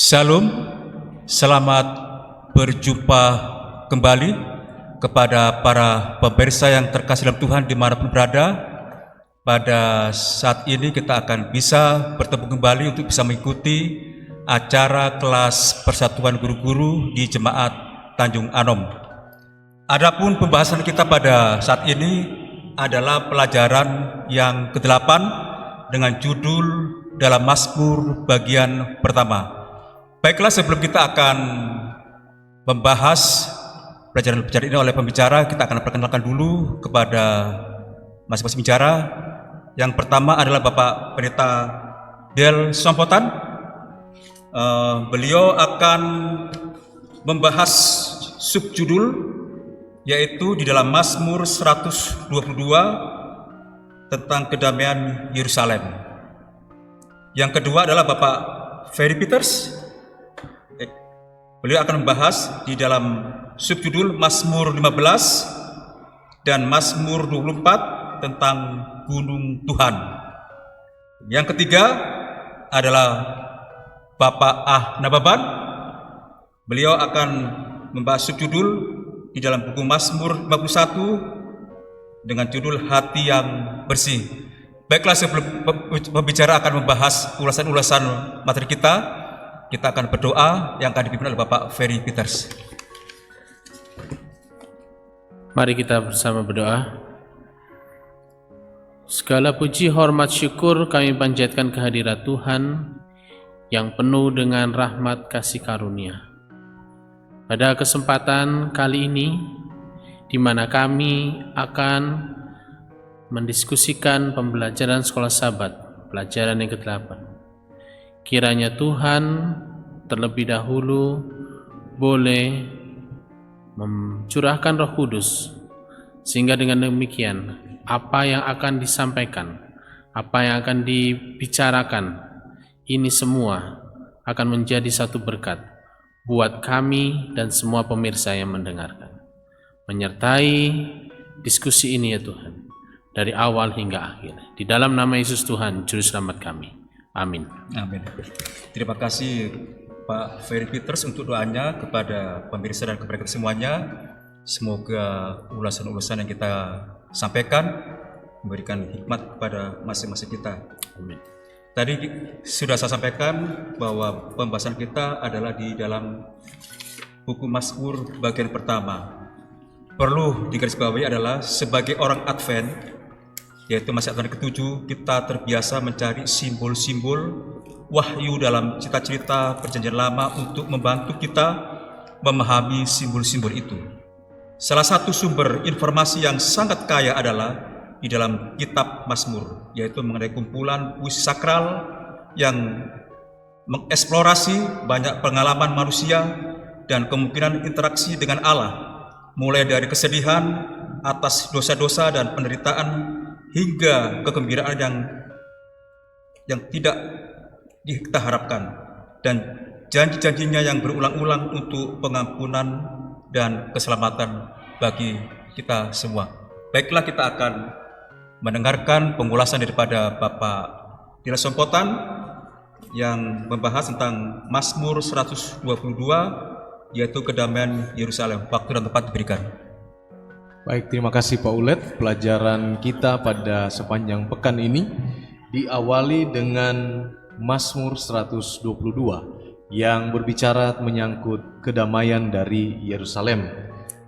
Salam, selamat berjumpa kembali kepada para pemirsa yang terkasih dalam Tuhan dimanapun berada. Pada saat ini kita akan bisa bertemu kembali untuk bisa mengikuti acara kelas Persatuan Guru-Guru di Jemaat Tanjung Anom. Adapun pembahasan kita pada saat ini adalah pelajaran yang ke-8 dengan judul dalam Mazmur bagian pertama. Baiklah, sebelum kita akan membahas pelajaran-pelajaran ini oleh pembicara, kita akan perkenalkan dulu kepada masing-masing bicara. Yang pertama adalah Bapak Pendeta Del Sompotan. Beliau akan membahas subjudul, yaitu di dalam Mazmur 122 tentang kedamaian Yerusalem. Yang kedua adalah Bapak Ferry Peters. Beliau akan membahas di dalam subjudul Mazmur 15 dan Mazmur 24 tentang Gunung Tuhan. Yang ketiga adalah Bapak Nababan. Beliau akan membahas subjudul di dalam buku Mazmur 51 dengan judul Hati yang Bersih. Baiklah, sebelum pembicara akan membahas ulasan-ulasan materi kita akan berdoa yang akan dipimpin oleh Bapak Ferry Peters. Mari kita bersama berdoa. Segala puji, hormat, syukur kami panjatkan kehadirat Tuhan yang penuh dengan rahmat kasih karunia. Pada kesempatan kali ini, di mana kami akan mendiskusikan pembelajaran sekolah Sabat, pelajaran yang ke-8. Kiranya Tuhan terlebih dahulu boleh mencurahkan Roh Kudus, sehingga dengan demikian apa yang akan disampaikan, apa yang akan dibicarakan, ini semua akan menjadi satu berkat buat kami dan semua pemirsa yang mendengarkan. Menyertai diskusi ini ya Tuhan, dari awal hingga akhir. Di dalam nama Yesus Tuhan, Juru Selamat kami. Amin. Amin. Terima kasih Pak Ferry Peters untuk doanya kepada pemirsa dan kepada kita semuanya. Semoga ulasan-ulasan yang kita sampaikan memberikan hikmat kepada masing-masing kita. Amin. Tadi sudah saya sampaikan bahwa pembahasan kita adalah di dalam buku Mazmur bagian pertama. Perlu digarisbawahi adalah sebagai orang Advent, yaitu masa Advent ke-7, kita terbiasa mencari simbol-simbol wahyu dalam cerita-cerita perjanjian lama untuk membantu kita memahami simbol-simbol itu. Salah satu sumber informasi yang sangat kaya adalah di dalam kitab Mazmur, yaitu mengenai kumpulan puisi sakral yang mengeksplorasi banyak pengalaman manusia dan kemungkinan interaksi dengan Allah, mulai dari kesedihan atas dosa-dosa dan penderitaan hingga kegembiraan yang tidak kita harapkan, dan janji-janjinya yang berulang-ulang untuk pengampunan dan keselamatan bagi kita semua. Baiklah, kita akan mendengarkan pengulasan daripada Bapak Dila Sompotan yang membahas tentang Mazmur 122, yaitu kedamaian Yerusalem. Waktu dan tempat diberikan. Baik, terima kasih Pak Ulet. Pelajaran kita pada sepanjang pekan ini diawali dengan Mazmur 122 yang berbicara menyangkut kedamaian dari Yerusalem.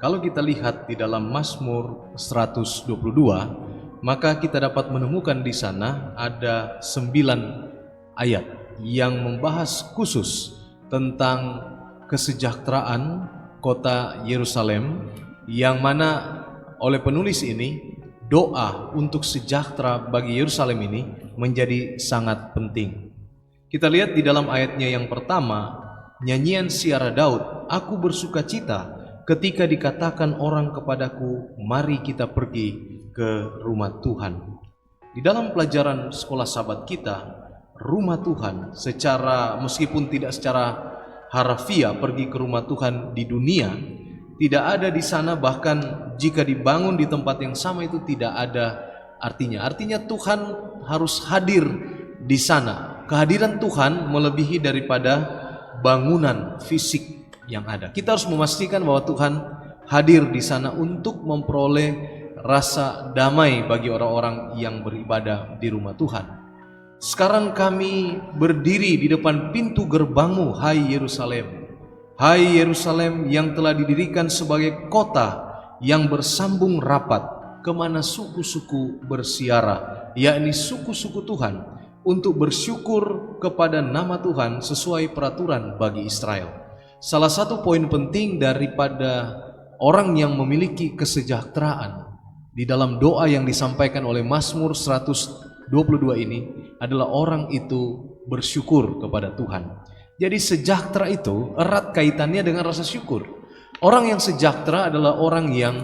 Kalau kita lihat di dalam Mazmur 122, maka kita dapat menemukan di sana ada 9 ayat yang membahas khusus tentang kesejahteraan kota Yerusalem, yang mana oleh penulis ini doa untuk sejahtera bagi Yerusalem ini menjadi sangat penting. Kita lihat di dalam ayatnya yang pertama, nyanyian siara Daud, aku bersukacita ketika dikatakan orang kepadaku, mari kita pergi ke rumah Tuhan. Di dalam pelajaran sekolah Sabat kita, rumah Tuhan meskipun tidak secara harafiah pergi ke rumah Tuhan di dunia, tidak ada di sana, bahkan jika dibangun di tempat yang sama itu tidak ada artinya. Artinya Tuhan harus hadir di sana. Kehadiran Tuhan melebihi daripada bangunan fisik yang ada. Kita harus memastikan bahwa Tuhan hadir di sana untuk memperoleh rasa damai bagi orang-orang yang beribadah di rumah Tuhan. Sekarang kami berdiri di depan pintu gerbangmu, hai Yerusalem. Hai Yerusalem yang telah didirikan sebagai kota yang bersambung rapat, kemana suku-suku bersiara, yakni suku-suku Tuhan, untuk bersyukur kepada nama Tuhan sesuai peraturan bagi Israel. Salah satu poin penting daripada orang yang memiliki kesejahteraan di dalam doa yang disampaikan oleh Mazmur 122 ini adalah orang itu bersyukur kepada Tuhan. Jadi sejahtera itu erat kaitannya dengan rasa syukur. Orang yang sejahtera adalah orang yang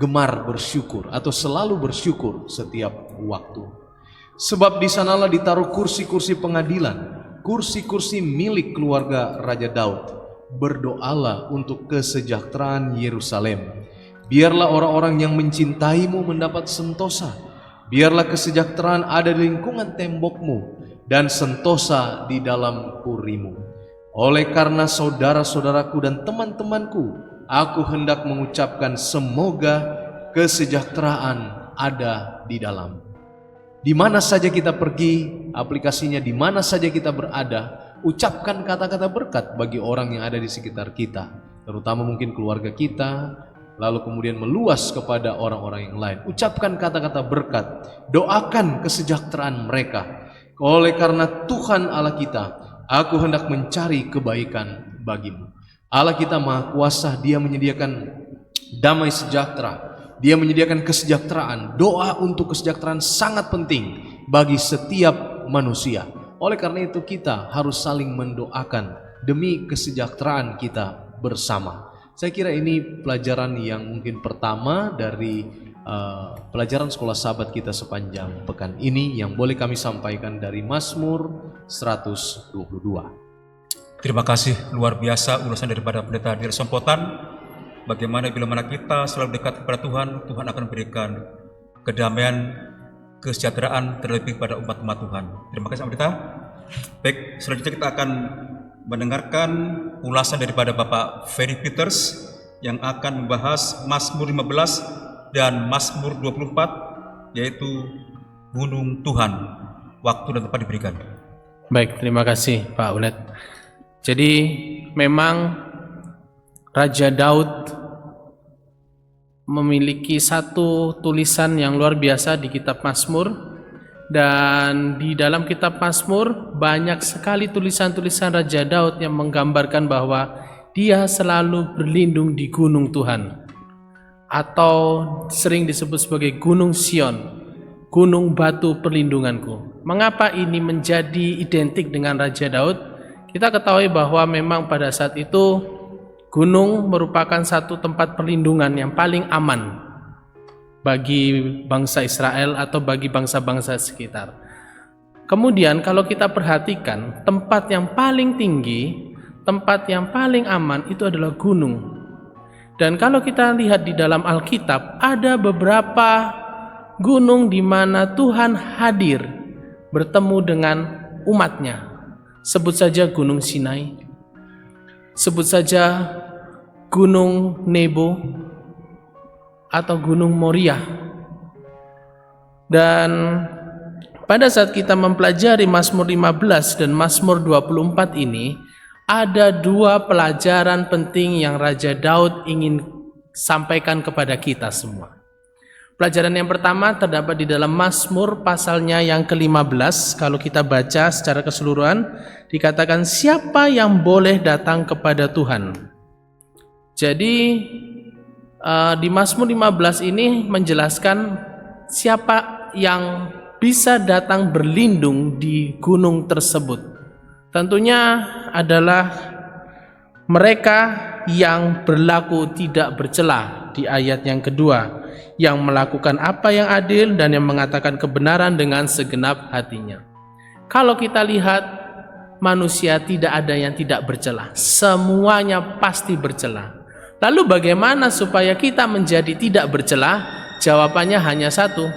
gemar bersyukur atau selalu bersyukur setiap waktu. Sebab di sanalah ditaruh kursi-kursi pengadilan, kursi-kursi milik keluarga Raja Daud. Berdoalah untuk kesejahteraan Yerusalem. Biarlah orang-orang yang mencintaimu mendapat sentosa. Biarlah kesejahteraan ada di lingkungan tembokmu dan sentosa di dalam purimu. Oleh karena saudara-saudaraku dan teman-temanku, aku hendak mengucapkan semoga kesejahteraan ada di dalam. Di mana saja kita pergi, aplikasinya di mana saja kita berada, ucapkan kata-kata berkat bagi orang yang ada di sekitar kita, terutama mungkin keluarga kita, lalu kemudian meluas kepada orang-orang yang lain. Ucapkan kata-kata berkat, doakan kesejahteraan mereka. Oleh karena Tuhan Allah kita, aku hendak mencari kebaikan bagimu. Allah kita Maha Kuasa, Dia menyediakan damai sejahtera, Dia menyediakan kesejahteraan. Doa untuk kesejahteraan sangat penting bagi setiap manusia. Oleh karena itu kita harus saling mendoakan demi kesejahteraan kita bersama. Saya kira ini pelajaran yang mungkin pertama dari pelajaran sekolah sahabat kita sepanjang pekan ini yang boleh kami sampaikan dari Mazmur 122. Terima kasih, luar biasa ulasan daripada Pendeta Diri Sompotan. Bagaimana bila mana kita selalu dekat kepada Tuhan, Tuhan akan berikan kedamaian, kesejahteraan terlebih pada umat-umat Tuhan. Terima kasih Pendeta. Baik, selanjutnya kita akan mendengarkan ulasan daripada Bapak Ferry Peters yang akan membahas Mazmur 15 dan Mazmur 24, yaitu Gunung Tuhan. Waktu dan tempat diberikan. Baik, terima kasih Pak Ulet. Jadi memang Raja Daud memiliki satu tulisan yang luar biasa di kitab Mazmur, dan di dalam kitab Mazmur banyak sekali tulisan-tulisan Raja Daud yang menggambarkan bahwa dia selalu berlindung di gunung Tuhan, atau sering disebut sebagai Gunung Sion, gunung batu perlindunganku. Mengapa ini menjadi identik dengan Raja Daud? Kita ketahui bahwa memang pada saat itu gunung merupakan satu tempat perlindungan yang paling aman bagi bangsa Israel atau bagi bangsa-bangsa sekitar. Kemudian kalau kita perhatikan, tempat yang paling tinggi, tempat yang paling aman itu adalah gunung. Dan kalau kita lihat di dalam Alkitab, ada beberapa gunung di mana Tuhan hadir bertemu dengan umatnya. Sebut saja Gunung Sinai, sebut saja Gunung Nebo, atau Gunung Moria. Dan pada saat kita mempelajari Mazmur 15 dan Mazmur 24 ini, ada dua pelajaran penting yang Raja Daud ingin sampaikan kepada kita semua. Pelajaran yang pertama terdapat di dalam Mazmur pasalnya yang ke-15. Kalau kita baca secara keseluruhan, dikatakan siapa yang boleh datang kepada Tuhan. Jadi di Mazmur 15 ini menjelaskan siapa yang bisa datang berlindung di gunung tersebut. Tentunya adalah mereka yang berlaku tidak bercela di ayat yang kedua, yang melakukan apa yang adil dan yang mengatakan kebenaran dengan segenap hatinya. Kalau kita lihat, manusia tidak ada yang tidak bercela, semuanya pasti bercela. Lalu bagaimana supaya kita menjadi tidak bercela? Jawabannya hanya satu,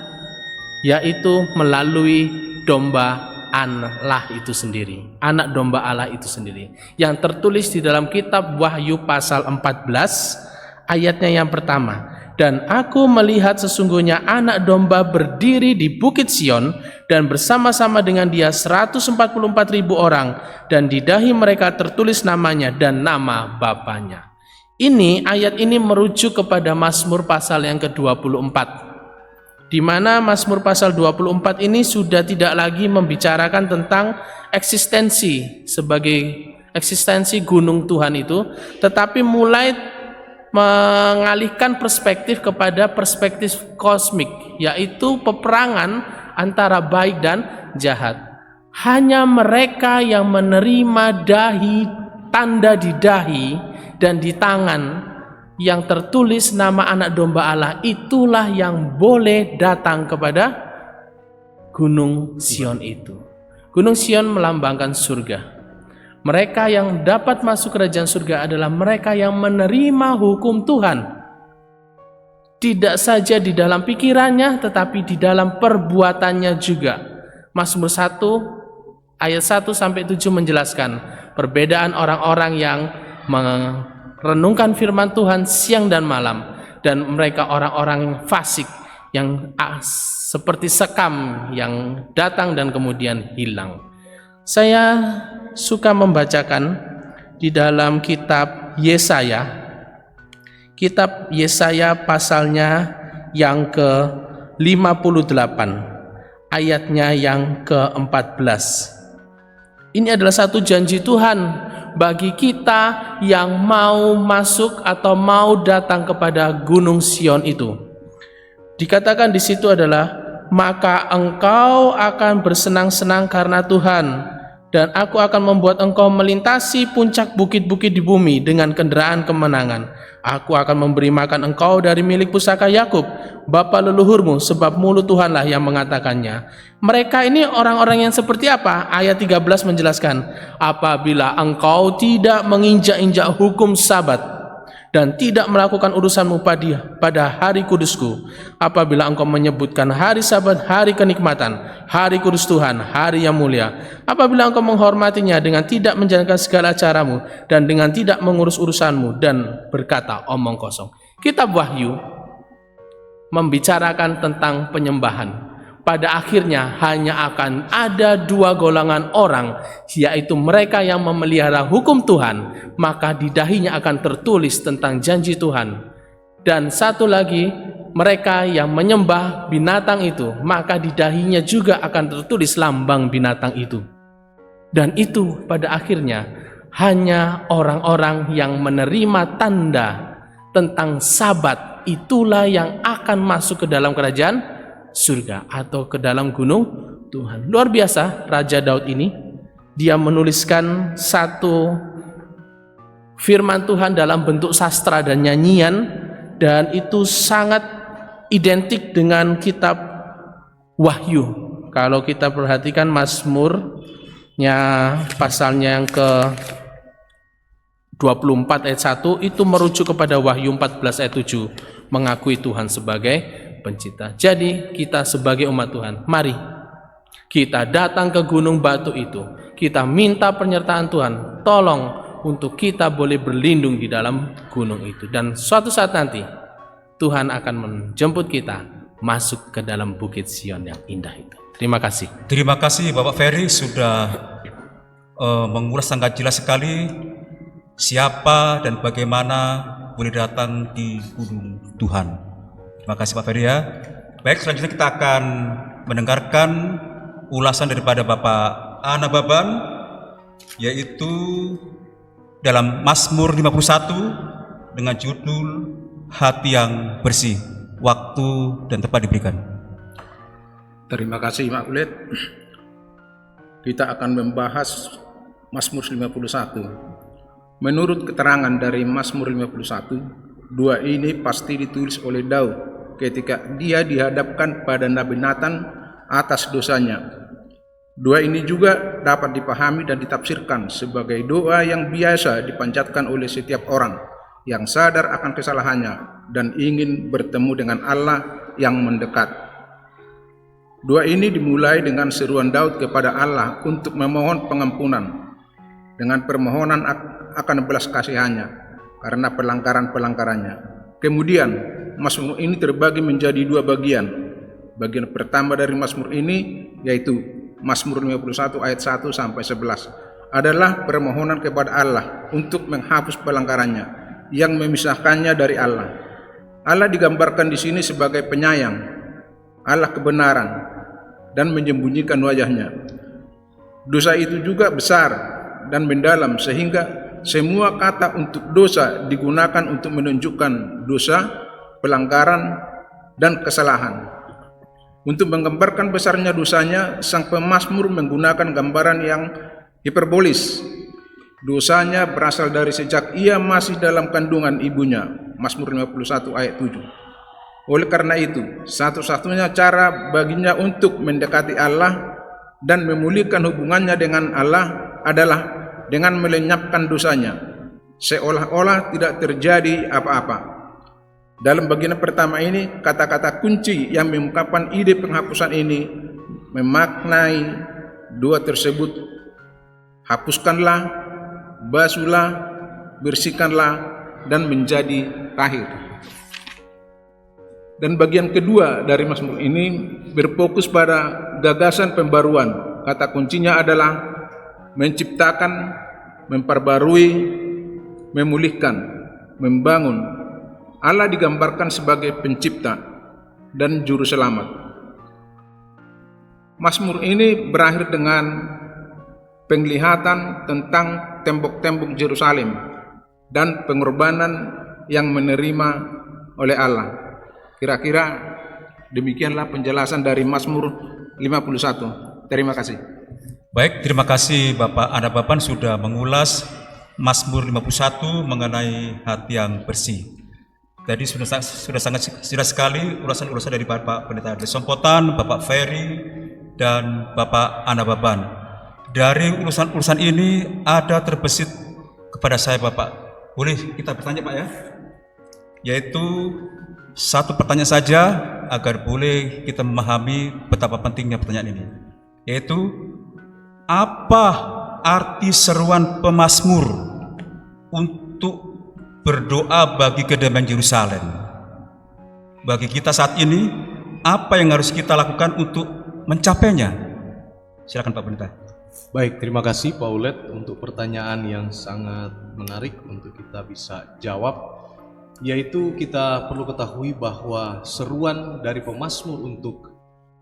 yaitu melalui domba Allah itu sendiri, anak domba Allah itu sendiri, yang tertulis di dalam kitab Wahyu pasal 14 ayatnya yang pertama. Dan aku melihat sesungguhnya anak domba berdiri di Bukit Sion, dan bersama-sama dengan dia 144.000 orang, dan di dahi mereka tertulis namanya dan nama Bapanya. Ini ayat ini merujuk kepada Mazmur pasal yang ke-24, di mana Mazmur pasal 24 ini sudah tidak lagi membicarakan tentang eksistensi gunung Tuhan itu, tetapi mulai mengalihkan perspektif kepada perspektif kosmik, yaitu peperangan antara baik dan jahat. Hanya mereka yang menerima tanda di dahi dan di tangan yang tertulis nama anak domba Allah, itulah yang boleh datang kepada Gunung Sion itu. Gunung Sion melambangkan surga. Mereka yang dapat masuk kerajaan surga adalah mereka yang menerima hukum Tuhan, tidak saja di dalam pikirannya tetapi di dalam perbuatannya juga. Mazmur 1 ayat 1 sampai 7 menjelaskan perbedaan orang-orang yang renungkan firman Tuhan siang dan malam, dan mereka orang-orang fasik yang seperti sekam yang datang dan kemudian hilang. Saya suka membacakan di dalam kitab Yesaya, pasalnya yang ke-58 ayatnya yang ke-14. Ini adalah satu janji Tuhan bagi kita yang mau masuk atau mau datang kepada Gunung Sion itu. Dikatakan di situ adalah, maka engkau akan bersenang-senang karena Tuhan, dan aku akan membuat engkau melintasi puncak bukit-bukit di bumi dengan kendaraan kemenangan. Aku akan memberi makan engkau dari milik pusaka Yakub, bapa leluhurmu, sebab mulut Tuhanlah yang mengatakannya. Mereka ini orang-orang yang seperti apa? Ayat 13 menjelaskan, apabila engkau tidak menginjak-injak hukum Sabat dan tidak melakukan urusanmu pada hari kudusku, apabila engkau menyebutkan hari Sabat hari kenikmatan, hari kudus Tuhan, hari yang mulia, apabila engkau menghormatinya dengan tidak menjalankan segala caramu dan dengan tidak mengurus urusanmu dan berkata omong kosong. Kitab Wahyu membicarakan tentang penyembahan. Pada akhirnya hanya akan ada dua golongan orang, yaitu mereka yang memelihara hukum Tuhan, maka di dahinya akan tertulis tentang janji Tuhan. Dan satu lagi, mereka yang menyembah binatang itu, maka di dahinya juga akan tertulis lambang binatang itu. Dan itu pada akhirnya hanya orang-orang yang menerima tanda tentang Sabat, itulah yang akan masuk ke dalam kerajaan surga atau ke dalam gunung Tuhan. Luar biasa Raja Daud ini, dia menuliskan satu firman Tuhan dalam bentuk sastra dan nyanyian, dan itu sangat identik dengan kitab Wahyu. Kalau kita perhatikan Mazmurnya pasalnya yang ke 24 ayat 1 itu merujuk kepada Wahyu 14 ayat 7, mengakui Tuhan sebagai pencipta. Jadi kita sebagai umat Tuhan, mari kita datang ke gunung batu itu, kita minta penyertaan Tuhan, tolong untuk kita boleh berlindung di dalam gunung itu, dan suatu saat nanti Tuhan akan menjemput kita masuk ke dalam Bukit Sion yang indah itu. Terima kasih. Terima kasih Bapak Ferry sudah mengulas sangat jelas sekali siapa dan bagaimana boleh datang di gunung Tuhan. Terima kasih Pak Ferry ya. Baik, selanjutnya kita akan mendengarkan ulasan daripada Bapak Ana Baban, yaitu dalam Mazmur 51 dengan judul Hati yang Bersih. Waktu dan tempat diberikan. Terima kasih Pak Ulet. Kita akan membahas Mazmur 51. Menurut keterangan dari Mazmur 51, dua ini pasti ditulis oleh Daud ketika dia dihadapkan pada Nabi Nathan atas dosanya. Dua ini juga dapat dipahami dan ditafsirkan sebagai doa yang biasa dipanjatkan oleh setiap orang yang sadar akan kesalahannya dan ingin bertemu dengan Allah yang mendekat. Doa ini dimulai dengan seruan Daud kepada Allah untuk memohon pengampunan dengan permohonan akan belas kasihannya karena pelanggaran-pelanggarannya. Kemudian Mazmur ini terbagi menjadi dua bagian. Bagian pertama dari Mazmur ini yaitu Mazmur 51 ayat 1 sampai 11 adalah permohonan kepada Allah untuk menghapus pelanggarannya yang memisahkannya dari Allah. Allah digambarkan di sini sebagai penyayang, Allah kebenaran, dan menyembunyikan wajahnya. Dosa itu juga besar dan mendalam sehingga semua kata untuk dosa digunakan untuk menunjukkan dosa, pelanggaran, dan kesalahan. Untuk menggambarkan besarnya dosanya, sang pemazmur menggunakan gambaran yang hiperbolis. Dosanya berasal dari sejak ia masih dalam kandungan ibunya. Mazmur 51 ayat 7. Oleh karena itu, satu-satunya cara baginya untuk mendekati Allah dan memulihkan hubungannya dengan Allah adalah dengan melenyapkan dosanya, seolah-olah tidak terjadi apa-apa. Dalam bagian pertama ini, kata-kata kunci yang mengungkapkan ide penghapusan ini memaknai dua tersebut: hapuskanlah, basuhlah, bersihkanlah, dan menjadi tahir. Dan bagian kedua dari Mazmur ini berfokus pada gagasan pembaruan. Kata kuncinya adalah menciptakan, memperbarui, memulihkan, membangun. Allah digambarkan sebagai pencipta dan juru selamat. Mazmur ini berakhir dengan penglihatan tentang tembok-tembok Yerusalem dan pengorbanan yang menerima oleh Allah. Kira-kira demikianlah penjelasan dari Mazmur 51. Terima kasih. Baik, terima kasih Bapak Anababan sudah mengulas Mazmur 51 mengenai hati yang bersih. Tadi sudah sekali ulasan-ulasan dari Bapak Pendeta Desompotan, Bapak Ferry, dan Bapak Anababan. Dari ulasan-ulasan ini ada terbesit kepada saya Bapak. Boleh kita bertanya Pak ya? Yaitu satu pertanyaan saja agar boleh kita memahami betapa pentingnya pertanyaan ini. Yaitu, apa arti seruan pemazmur untuk berdoa bagi kedamaian Yerusalem? Bagi kita saat ini, apa yang harus kita lakukan untuk mencapainya? Silakan Pak Pendeta. Baik, terima kasih Pak Ulet untuk pertanyaan yang sangat menarik untuk kita bisa jawab. Yaitu kita perlu ketahui bahwa seruan dari pemazmur untuk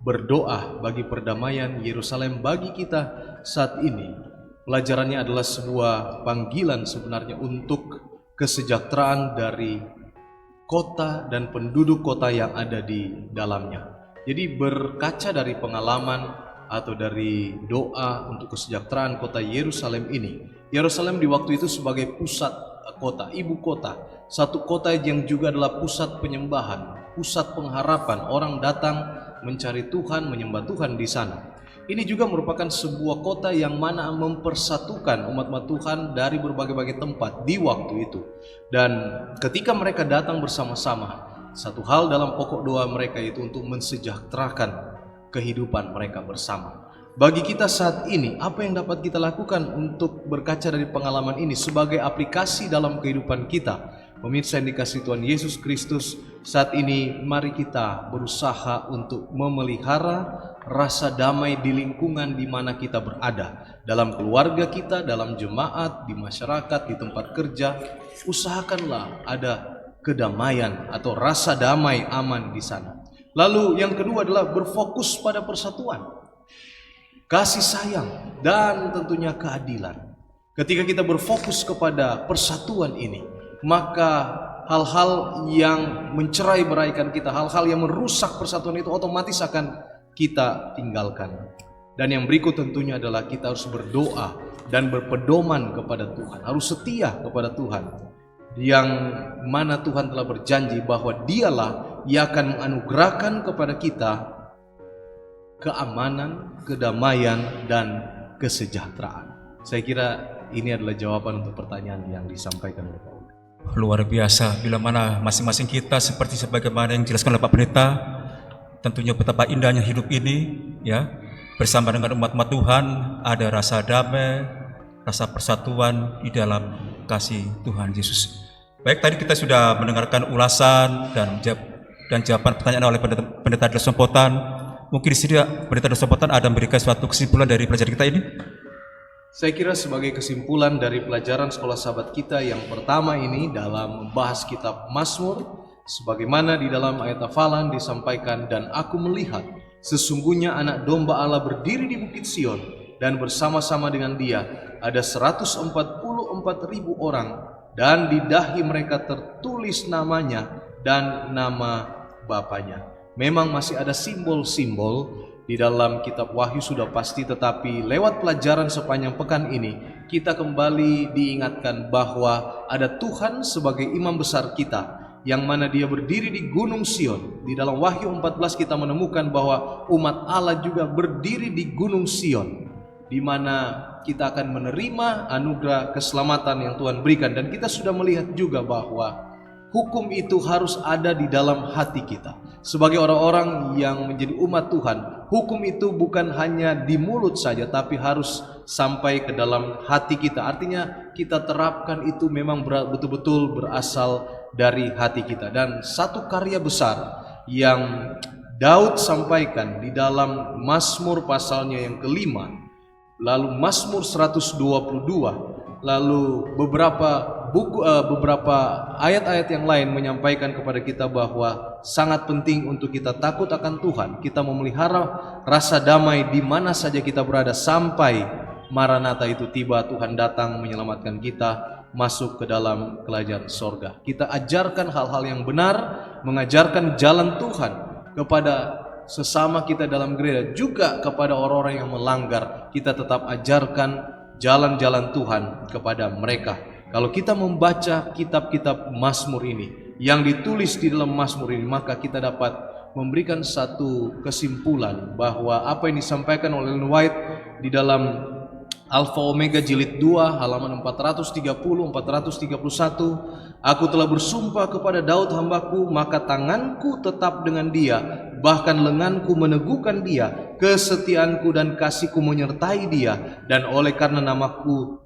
berdoa bagi perdamaian Yerusalem bagi kita saat ini, pelajarannya adalah sebuah panggilan sebenarnya untuk kesejahteraan dari kota dan penduduk kota yang ada di dalamnya. Jadi berkaca dari pengalaman atau dari doa untuk kesejahteraan kota Yerusalem ini, Yerusalem di waktu itu sebagai pusat kota, ibu kota, satu kota yang juga adalah pusat penyembahan, pusat pengharapan. Orang datang mencari Tuhan, menyembah Tuhan di sana. Ini juga merupakan sebuah kota yang mana mempersatukan umat-umat Tuhan dari berbagai-bagai tempat di waktu itu. Dan ketika mereka datang bersama-sama, satu hal dalam pokok doa mereka itu untuk mensejahterakan kehidupan mereka bersama. Bagi kita saat ini, apa yang dapat kita lakukan untuk berkaca dari pengalaman ini sebagai aplikasi dalam kehidupan kita? Pemirsa yang dikasihi Tuhan Yesus Kristus, saat ini mari kita berusaha untuk memelihara rasa damai di lingkungan di mana kita berada. Dalam keluarga kita, dalam jemaat, di masyarakat, di tempat kerja, usahakanlah ada kedamaian atau rasa damai aman di sana. Lalu yang kedua adalah berfokus pada persatuan, kasih sayang, dan tentunya keadilan. Ketika kita berfokus kepada persatuan ini, maka hal-hal yang mencerai-beraikan kita, hal-hal yang merusak persatuan itu otomatis akan kita tinggalkan. Dan yang berikut tentunya adalah kita harus berdoa dan berpedoman kepada Tuhan, harus setia kepada Tuhan, yang mana Tuhan telah berjanji bahwa Dialah yang akan menganugerahkan kepada kita keamanan, kedamaian, dan kesejahteraan. Saya kira ini adalah jawaban untuk pertanyaan yang disampaikan oleh Pak Uli. Luar biasa, bila mana masing-masing kita seperti sebagaimana yang dijelaskan oleh Pak Pendeta, tentunya betapa indahnya hidup ini, ya, bersama dengan umat-umat Tuhan, ada rasa damai, rasa persatuan di dalam kasih Tuhan Yesus. Baik, tadi kita sudah mendengarkan ulasan dan jawaban pertanyaan oleh Pendeta Daus Sompotan. Mungkin di sini Pendeta Daus Sompotan ada memberikan suatu kesimpulan dari pelajaran kita ini? Saya kira sebagai kesimpulan dari pelajaran sekolah sahabat kita yang pertama ini dalam membahas kitab Mazmur, sebagaimana di dalam ayat hafalan disampaikan, dan aku melihat sesungguhnya anak domba Allah berdiri di bukit Sion, dan bersama-sama dengan dia ada 144.000 orang, dan di dahi mereka tertulis namanya dan nama Bapanya. Memang masih ada simbol-simbol di dalam kitab Wahyu sudah pasti, tetapi lewat pelajaran sepanjang pekan ini kita kembali diingatkan bahwa ada Tuhan sebagai imam besar kita, yang mana dia berdiri di Gunung Sion. Di dalam Wahyu 14 kita menemukan bahwa umat Allah juga berdiri di Gunung Sion, di mana kita akan menerima anugerah keselamatan yang Tuhan berikan. Dan kita sudah melihat juga bahwa hukum itu harus ada di dalam hati kita. Sebagai orang-orang yang menjadi umat Tuhan, hukum itu bukan hanya di mulut saja, tapi harus sampai ke dalam hati kita. Artinya kita terapkan itu memang betul-betul berasal dari hati kita. Dan satu karya besar yang Daud sampaikan di dalam Mazmur pasalnya yang kelima, lalu Mazmur 122, lalu beberapa ayat-ayat yang lain menyampaikan kepada kita bahwa sangat penting untuk kita takut akan Tuhan, kita memelihara rasa damai di mana saja kita berada sampai Maranatha itu tiba, Tuhan datang menyelamatkan kita masuk ke dalam kerajaan sorga. Kita ajarkan hal-hal yang benar, mengajarkan jalan Tuhan kepada sesama kita dalam gereja, juga kepada orang-orang yang melanggar, kita tetap ajarkan jalan-jalan Tuhan kepada mereka. Kalau kita membaca kitab-kitab Mazmur ini, yang ditulis di dalam Mazmur ini, maka kita dapat memberikan satu kesimpulan bahwa apa yang disampaikan oleh Ellen White di dalam Alfa Omega jilid 2 halaman 430-431, aku telah bersumpah kepada Daud hambaku, maka tanganku tetap dengan dia, bahkan lenganku meneguhkan dia, kesetiaanku dan kasihku menyertai dia, dan oleh karena namaku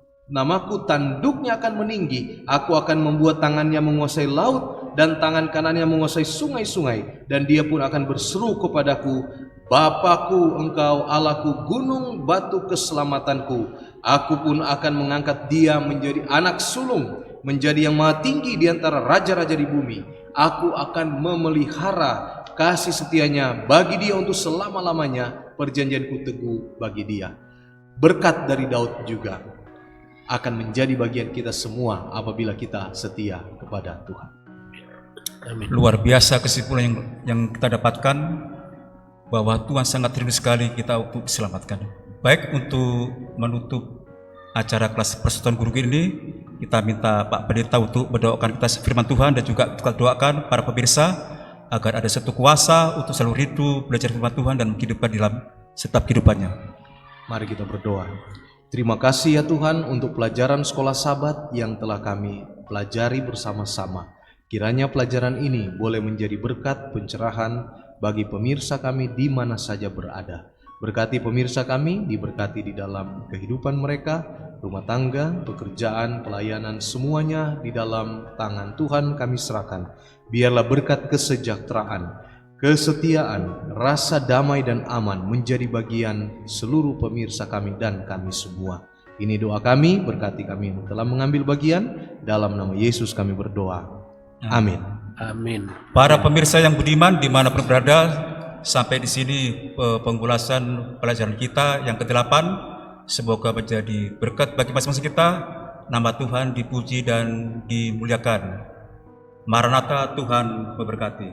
tanduknya akan meninggi, aku akan membuat tangannya menguasai laut dan tangan kanannya menguasai sungai-sungai, dan dia pun akan berseru kepadaku, Bapakku, engkau Allahku, gunung batu keselamatanku. Aku pun akan mengangkat dia menjadi anak sulung, menjadi yang maha tinggi di antara raja-raja di bumi. Aku akan memelihara kasih setianya bagi dia untuk selama-lamanya, perjanjianku teguh bagi dia. Berkat dari Daud juga akan menjadi bagian kita semua apabila kita setia kepada Tuhan. Amin. Luar biasa kesimpulan yang kita dapatkan, bahwa Tuhan sangat rindu sekali kita untuk diselamatkan. Baik, untuk menutup acara kelas persatuan guru ini, kita minta Pak Pendeta untuk mendoakan kita firman Tuhan, dan juga kita doakan para pemirsa agar ada satu kuasa untuk selalu rindu belajar firman Tuhan dan menghidupkan dalam setiap kehidupannya. Mari kita berdoa. Terima kasih ya Tuhan untuk pelajaran sekolah sahabat yang telah kami pelajari bersama-sama. Kiranya pelajaran ini boleh menjadi berkat pencerahan bagi pemirsa kami di mana saja berada. Berkati pemirsa kami, diberkati di dalam kehidupan mereka, rumah tangga, pekerjaan, pelayanan, semuanya di dalam tangan Tuhan kami serahkan. Biarlah berkat kesejahteraan, kesetiaan, rasa damai dan aman menjadi bagian seluruh pemirsa kami dan kami semua. Ini doa kami, berkati kami yang telah mengambil bagian, dalam nama Yesus kami berdoa. Amin. Amin. Para pemirsa yang budiman dimanapun berada, sampai di sini pengulasan pelajaran kita yang ke-8. Semoga menjadi berkat bagi masing-masing kita. Nama Tuhan dipuji dan dimuliakan. Maranatha, Tuhan memberkati.